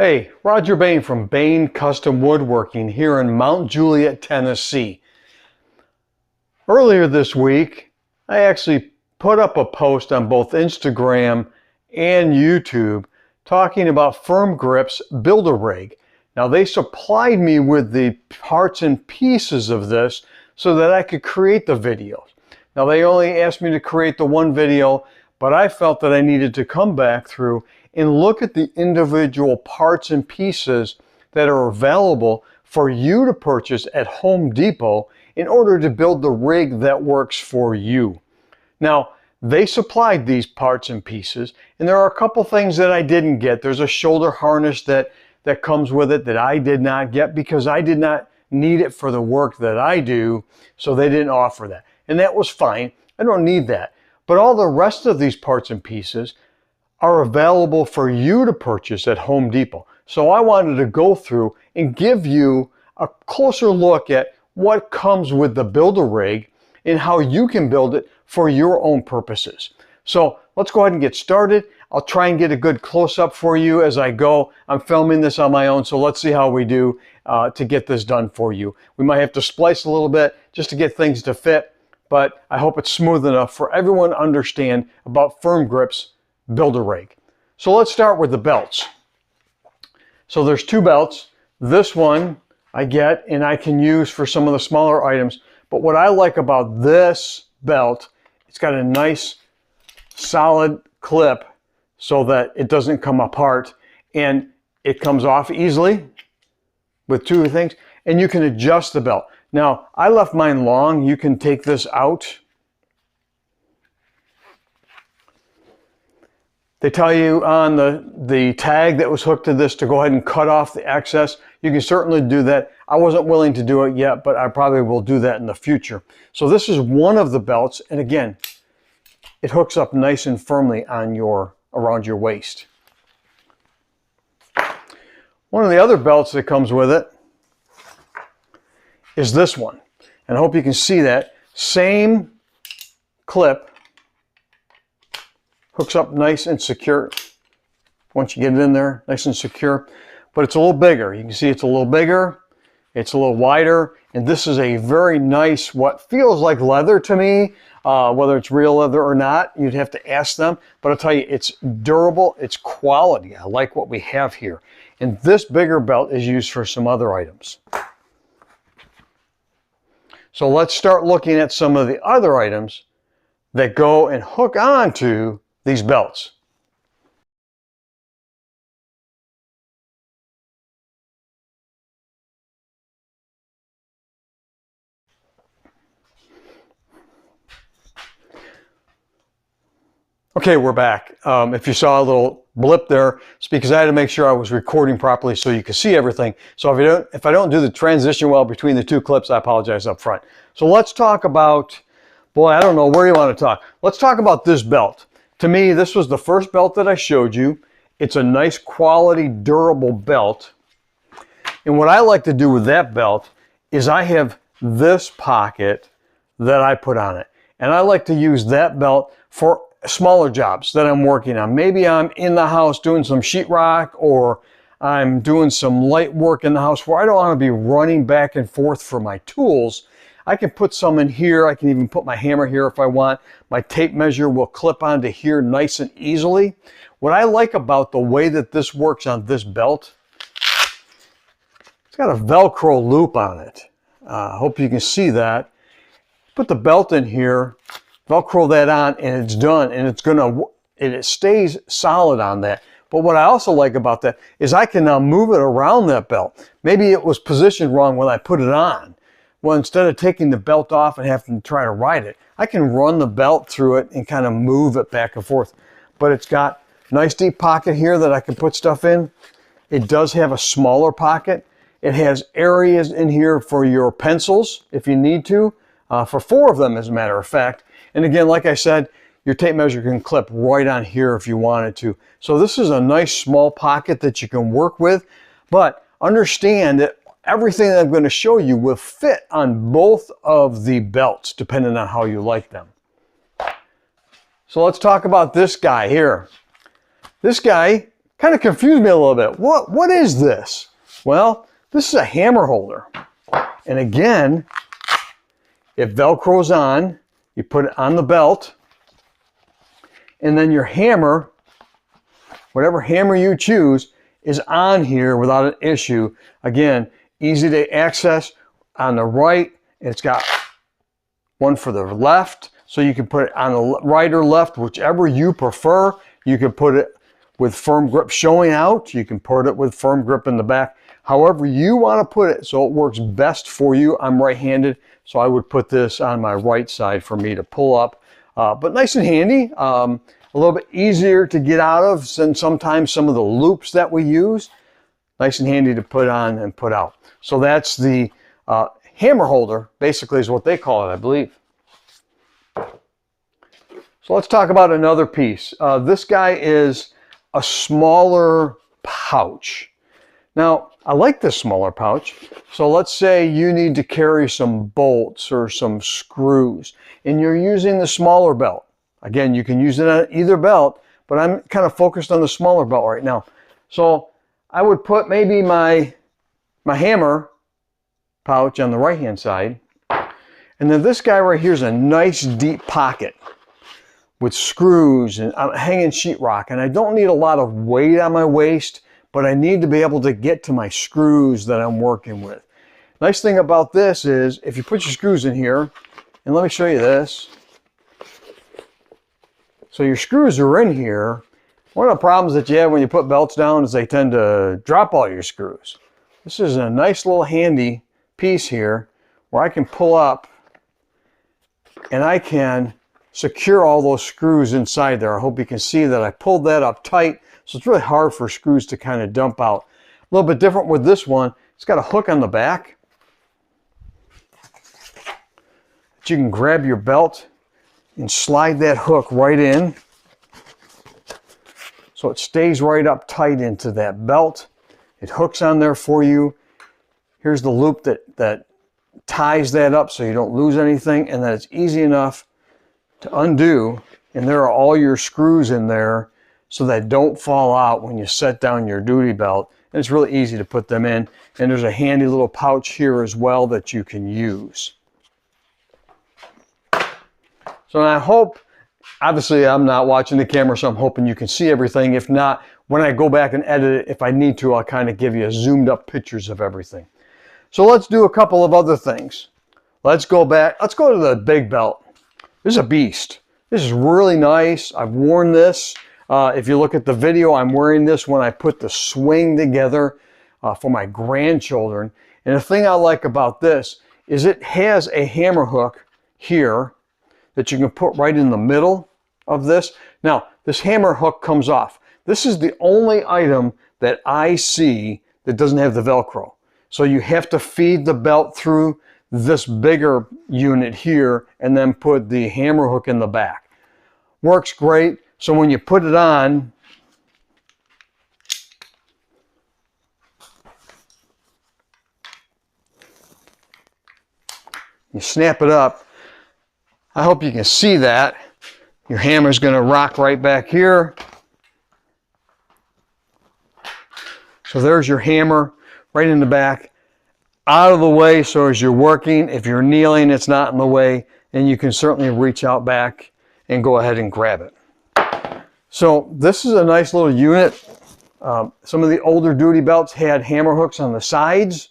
Hey, Roger Bain from Bain Custom Woodworking here in Mount Juliet, Tennessee. Earlier this week, I actually put up a post on both Instagram and YouTube talking about Firm Grip's Build-A-Rig. Now, they supplied me with the parts and pieces of this so that I could create the videos. Now, they only asked me to create the one video, but I felt that I needed to come back through and look at the individual parts and pieces that are available for you to purchase at Home Depot in order to build the rig that works for you. Now, they supplied these parts and pieces, and there are a couple things that I didn't get. There's a shoulder harness that comes with it that I did not get because I did not need it for the work that I do, so they didn't offer that. And that was fine. I don't need that. But all the rest of these parts and pieces are available for you to purchase at Home Depot. So I wanted to go through and give you a closer look at what comes with the Build-A-Rig and how you can build it for your own purposes. So let's go ahead and get started. I'll try and get a good close-up for you as I go. I'm filming this on my own, so let's see how we do to get this done for you. We might have to splice a little bit just to get things to fit, but I hope it's smooth enough for everyone to understand about Firm Grip's Build-A-Rig. So let's start with the belts. So there's two belts. This one I get and I can use for some of the smaller items. But what I like about this belt, it's got a nice solid clip so that it doesn't come apart, and it comes off easily with two things, and you can adjust the belt. Now, I left mine long. You can take this out. They tell you on the tag that was hooked to this to go ahead and cut off the excess. You can certainly do that. I wasn't willing to do it yet, but I probably will do that in the future. So this is one of the belts, and again, it hooks up nice and firmly on around your waist. One of the other belts that comes with it is this one, and I hope you can see that. Same clip. Hooks up nice and secure. Once you get it in there, nice and secure. But it's a little bigger. You can see it's a little bigger. It's a little wider. And this is a very nice, what feels like leather to me. Whether it's real leather or not, you'd have to ask them. But I'll tell you, it's durable. It's quality. I like what we have here. And this bigger belt is used for some other items. So let's start looking at some of the other items that go and hook onto these belts. Okay, we're back. If you saw a little blip there, it's because I had to make sure I was recording properly so you could see everything. So if I don't do the transition well between the two clips, I apologize up front. So let's talk about, boy, I don't know where you want to talk. Let's talk about this belt. To me, this was the first belt that I showed you. It's a nice quality, durable belt. And what I like to do with that belt is I have this pocket that I put on it. And I like to use that belt for smaller jobs that I'm working on. Maybe I'm in the house doing some sheetrock, or I'm doing some light work in the house where I don't want to be running back and forth for my tools. I can put some in here. I can even put my hammer here if I want. My tape measure will clip onto here nice and easily. What I like about the way that this works on this belt, it's got a Velcro loop on it. Hope you can see that. Put the belt in here, Velcro that on, and it's done. And it stays solid on that. But what I also like about that is I can now move it around that belt. Maybe it was positioned wrong when I put it on. Well, instead of taking the belt off and having to try to ride it, I can run the belt through it and kind of move it back and forth. But it's got a nice deep pocket here that I can put stuff in. It does have a smaller pocket. It has areas in here for your pencils if you need to, for 4 of them as a matter of fact. And again, like I said, your tape measure can clip right on here if you wanted to. So this is a nice small pocket that you can work with, but understand that everything that I'm going to show you will fit on both of the belts, depending on how you like them. So let's talk about this guy here. This guy kind of confused me a little bit. What is this? Well, this is a hammer holder. And again, it Velcros on. You put it on the belt. And then your hammer, whatever hammer you choose, is on here without an issue. Again, easy to access. On the right, it's got one for the left, so you can put it on the right or left, whichever you prefer. You can put it with firm grip showing out. You can put it with firm grip in the back. However you want to put it so it works best for you. I'm right-handed, so I would put this on my right side for me to pull up. But nice and handy. A little bit easier to get out of than sometimes some of the loops that we use. Nice and handy to put on and put out. So that's the hammer holder, basically is what they call it, I believe. So let's talk about another piece. This guy is a smaller pouch. Now, I like this smaller pouch. So let's say you need to carry some bolts or some screws, and you're using the smaller belt. Again, you can use it on either belt, but I'm kind of focused on the smaller belt right now. So I would put maybe my hammer pouch on the right-hand side. And then this guy right here is a nice deep pocket with screws, and I'm hanging sheetrock, and I don't need a lot of weight on my waist, but I need to be able to get to my screws that I'm working with. Nice thing about this is if you put your screws in here, and let me show you this. So your screws are in here. One of the problems that you have when you put belts down is they tend to drop all your screws. This is a nice little handy piece here where I can pull up and I can secure all those screws inside there. I hope you can see that I pulled that up tight, so it's really hard for screws to kind of dump out. A little bit different with this one. It's got a hook on the back that you can grab your belt and slide that hook right in so it stays right up tight into that belt. It hooks on there for you. Here's the loop that ties that up so you don't lose anything, and then it's easy enough to undo, and there are all your screws in there so that don't fall out when you set down your duty belt, and it's really easy to put them in. And there's a handy little pouch here as well that you can use. So I hope, obviously I'm not watching the camera, so I'm hoping you can see everything. If not, when I go back and edit it, if I need to, I'll kind of give you zoomed up pictures of everything. So let's do a couple of other things. Let's go back. Let's go to the big belt. This is a beast. This is really nice. I've worn this. If you look at the video, I'm wearing this when I put the swing together for my grandchildren. And the thing I like about this is it has a hammer hook here that you can put right in the middle of this. Now, this hammer hook comes off. This is the only item that I see that doesn't have the Velcro. So you have to feed the belt through this bigger unit here and then put the hammer hook in the back. Works great. So when you put it on, you snap it up. I hope you can see that. Your hammer's going to rock right back here. So there's your hammer right in the back, out of the way so as you're working. If you're kneeling, it's not in the way, and you can certainly reach out back and go ahead and grab it. So this is a nice little unit. Some of the older duty belts had hammer hooks on the sides,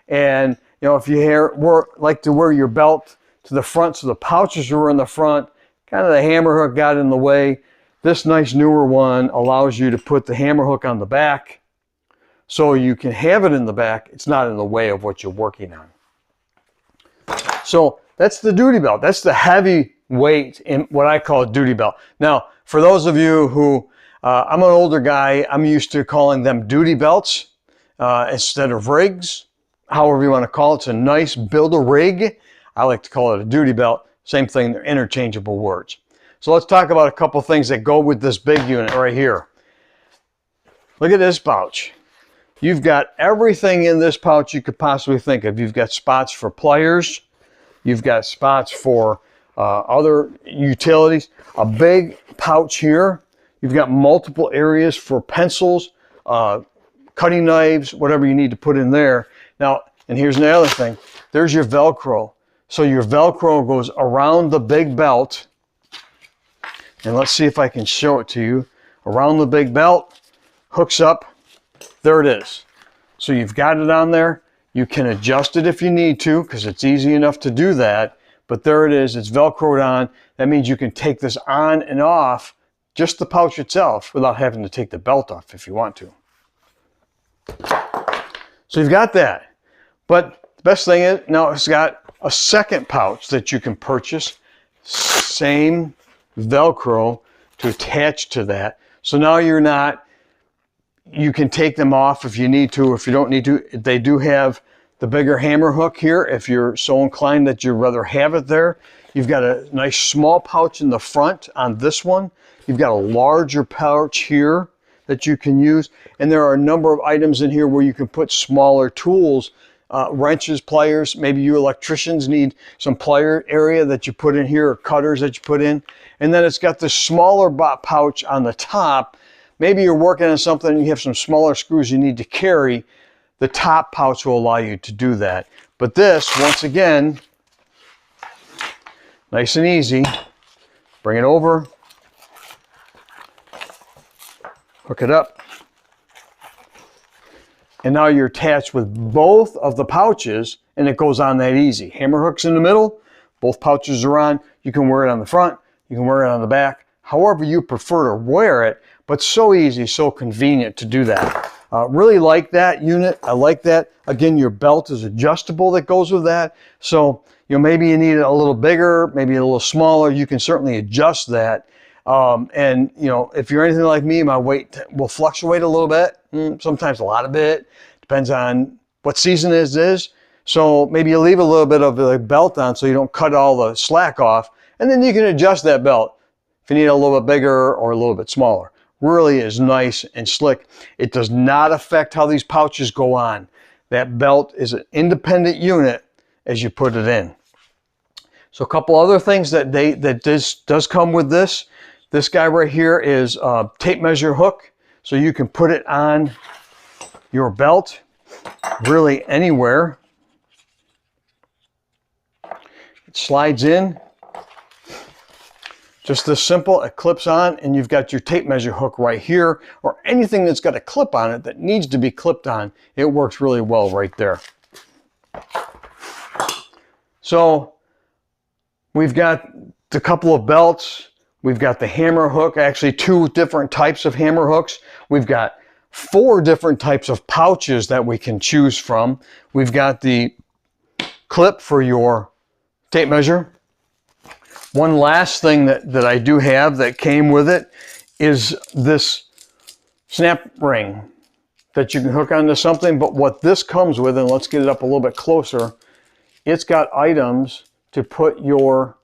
and you know, if you like to wear your belt to the front so the pouches were in the front, kind of the hammer hook got in the way. This nice newer one allows you to put the hammer hook on the back so you can have it in the back. It's not in the way of what you're working on. So that's the duty belt. That's the heavy weight in what I call a duty belt. Now, for those of you who, I'm an older guy, I'm used to calling them duty belts instead of rigs. However you want to call it. It's a nice build-a-rig. I like to call it a duty belt. Same thing, they're interchangeable words. So let's talk about a couple things that go with this big unit right here. Look at this pouch. You've got everything in this pouch you could possibly think of. You've got spots for pliers. You've got spots for other utilities. A big pouch here. You've got multiple areas for pencils. cutting knives, whatever you need to put in there. Now, and here's the other thing. There's your Velcro. So your Velcro goes around the big belt. And let's see if I can show it to you. Around the big belt, hooks up. There it is. So you've got it on there. You can adjust it if you need to, because it's easy enough to do that. But there it is. It's Velcroed on. That means you can take this on and off, just the pouch itself, without having to take the belt off if you want to. So you've got that. But the best thing is, now it's got a second pouch that you can purchase. Same Velcro to attach to that. So now you're not, you can take them off if you need to, or if you don't need to. They do have the bigger hammer hook here if you're so inclined that you'd rather have it there. You've got a nice small pouch in the front on this one. You've got a larger pouch here that you can use. And there are a number of items in here where you can put smaller tools, wrenches, pliers. Maybe you electricians need some plier area that you put in here, or cutters that you put in. And then it's got this smaller pouch on the top. Maybe you're working on something and you have some smaller screws you need to carry. The top pouch will allow you to do that. But this, once again, nice and easy. Bring it over. Hook it up. And now you're attached with both of the pouches, and it goes on that easy. Hammer hooks in the middle, both pouches are on. You can wear it on the front, you can wear it on the back, however you prefer to wear it, but so easy, so convenient to do that. Really like that unit. I like that. Again, your belt is adjustable that goes with that. So, maybe you need it a little bigger, maybe a little smaller. You can certainly adjust that. And if you're anything like me, my weight will fluctuate a little bit, sometimes a lot of it. Depends on what season it is. So maybe you leave a little bit of the belt on so you don't cut all the slack off, and then you can adjust that belt if you need it a little bit bigger or a little bit smaller. Really is nice and slick. It does not affect how these pouches go on. That belt is an independent unit as you put it in. So a couple other things that does come with this. This guy right here is a tape measure hook, so you can put it on your belt really anywhere. It slides in. Just this simple, it clips on, and you've got your tape measure hook right here, or anything that's got a clip on it that needs to be clipped on. It works really well right there. So we've got the couple of belts. We've got the hammer hook, actually 2 different types of hammer hooks. We've got 4 different types of pouches that we can choose from. We've got the clip for your tape measure. One last thing that I do have that came with it is this snap ring that you can hook onto something. But what this comes with, and let's get it up a little bit closer, it's got items to put your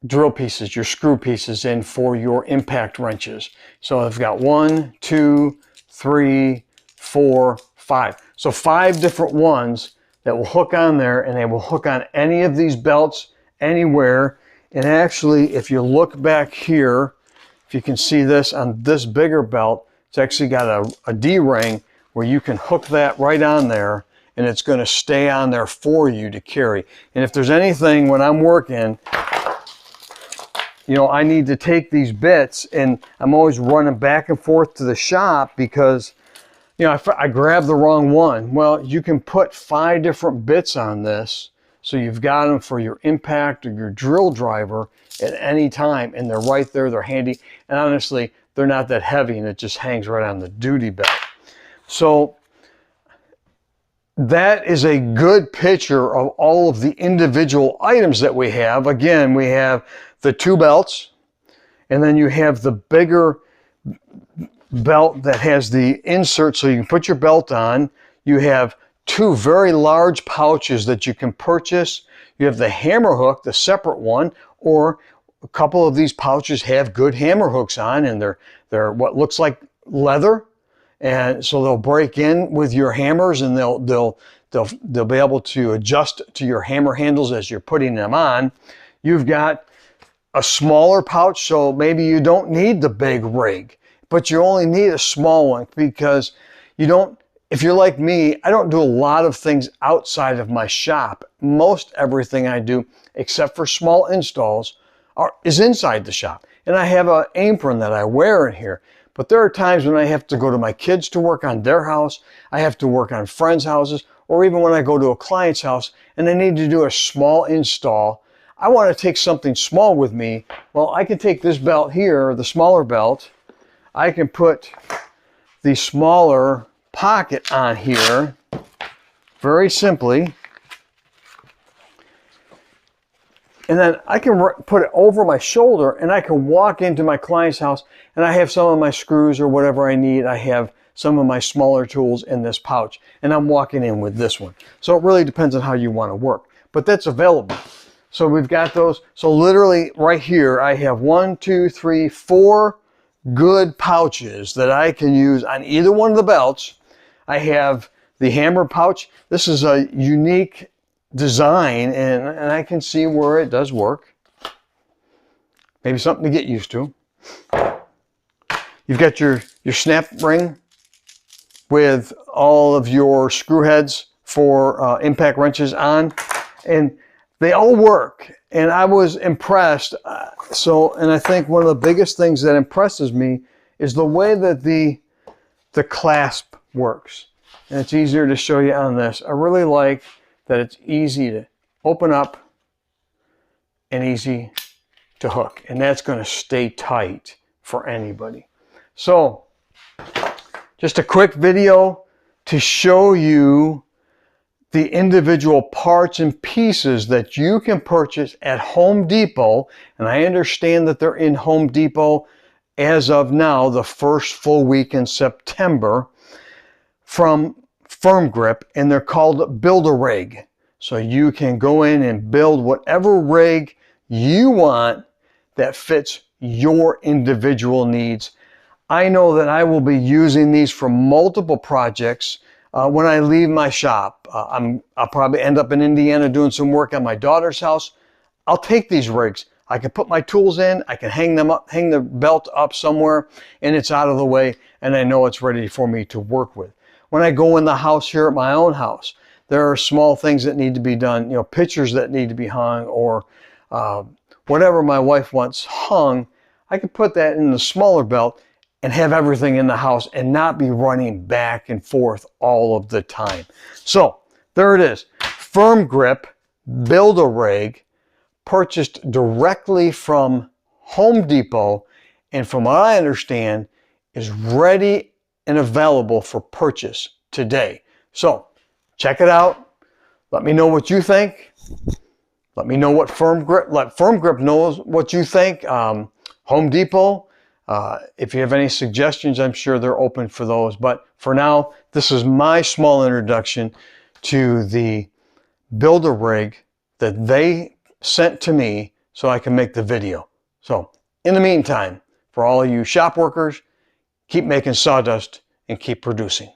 drill pieces, your screw pieces in for your impact wrenches. So I've got 1, 2, 3, 4, 5. So 5 different ones that will hook on there, and they will hook on any of these belts anywhere. And actually, if you look back here, if you can see this on this bigger belt, it's actually got a D-ring where you can hook that right on there, and it's going to stay on there for you to carry. And if there's anything when I'm working, I need to take these bits, and I'm always running back and forth to the shop because I grabbed the wrong one. Well, you can put 5 different bits on this, so you've got them for your impact or your drill driver at any time, and they're right there, they're handy, and honestly, they're not that heavy, and it just hangs right on the duty belt. So that is a good picture of all of the individual items that we have. Again, we have the 2 belts, and then you have the bigger belt that has the insert so you can put your belt on. You have 2 very large pouches that you can purchase. You have the hammer hook, the separate one, or a couple of these pouches have good hammer hooks on, and they're what looks like leather, and so they'll break in with your hammers, and they'll be able to adjust to your hammer handles as you're putting them on. You've got a smaller pouch, so maybe you don't need the big rig. but you only need a small one because you don't, if you're like me, I don't do a lot of things outside of my shop. Most everything I do, except for small installs, is inside the shop. And I have an apron that I wear in here. But there are times when I have to go to my kids to work on their house, I have to work on friends' houses, or even when I go to a client's house and I need to do a small install. I want to take something small with me. Well, I can take this belt here, the smaller belt. I can put the smaller pocket on here very simply. And then I can put it over my shoulder and I can walk into my client's house and I have some of my screws or whatever I need. I have some of my smaller tools in this pouch and I'm walking in with this one. So it really depends on how you want to work, but that's available. So we've got those. So literally right here, I have 1, 2, 3, 4 good pouches that I can use on either one of the belts. I have the hammer pouch. This is a unique design and I can see where it does work. Maybe something to get used to. You've got your snap ring with all of your screw heads for impact wrenches on, and they all work. And I was impressed. And I think one of the biggest things that impresses me is the way that the clasp works. And it's easier to show you on this. I really like that it's easy to open up and easy to hook. And that's going to stay tight for anybody. So, just a quick video to show you the individual parts and pieces that you can purchase at Home Depot. And I understand that they're in Home Depot as of now, the first full week in September, from Firm Grip, and they're called Build-A-Rig. So you can go in and build whatever rig you want that fits your individual needs. I know that I will be using these for multiple projects when I leave my shop. I'll probably end up in Indiana doing some work on my daughter's house. I'll take these rigs. I can put my tools in, I can hang them up, hang the belt up somewhere, and it's out of the way, and I know it's ready for me to work with. When I go in the house here at my own house, there are small things that need to be done, pictures that need to be hung, or whatever my wife wants hung. I can put that in the smaller belt and have everything in the house and not be running back and forth all of the time. So there it is. Firm Grip Build-A-Rig, purchased directly from Home Depot, and from what I understand is ready and available for purchase today. So check it out. Let me know what you think. Let me know what let Firm Grip knows what you think. Home Depot, if you have any suggestions, I'm sure they're open for those. But for now, this is my small introduction to the Build-A-Rig that they sent to me so I can make the video. So in the meantime, for all of you shop workers, keep making sawdust and keep producing.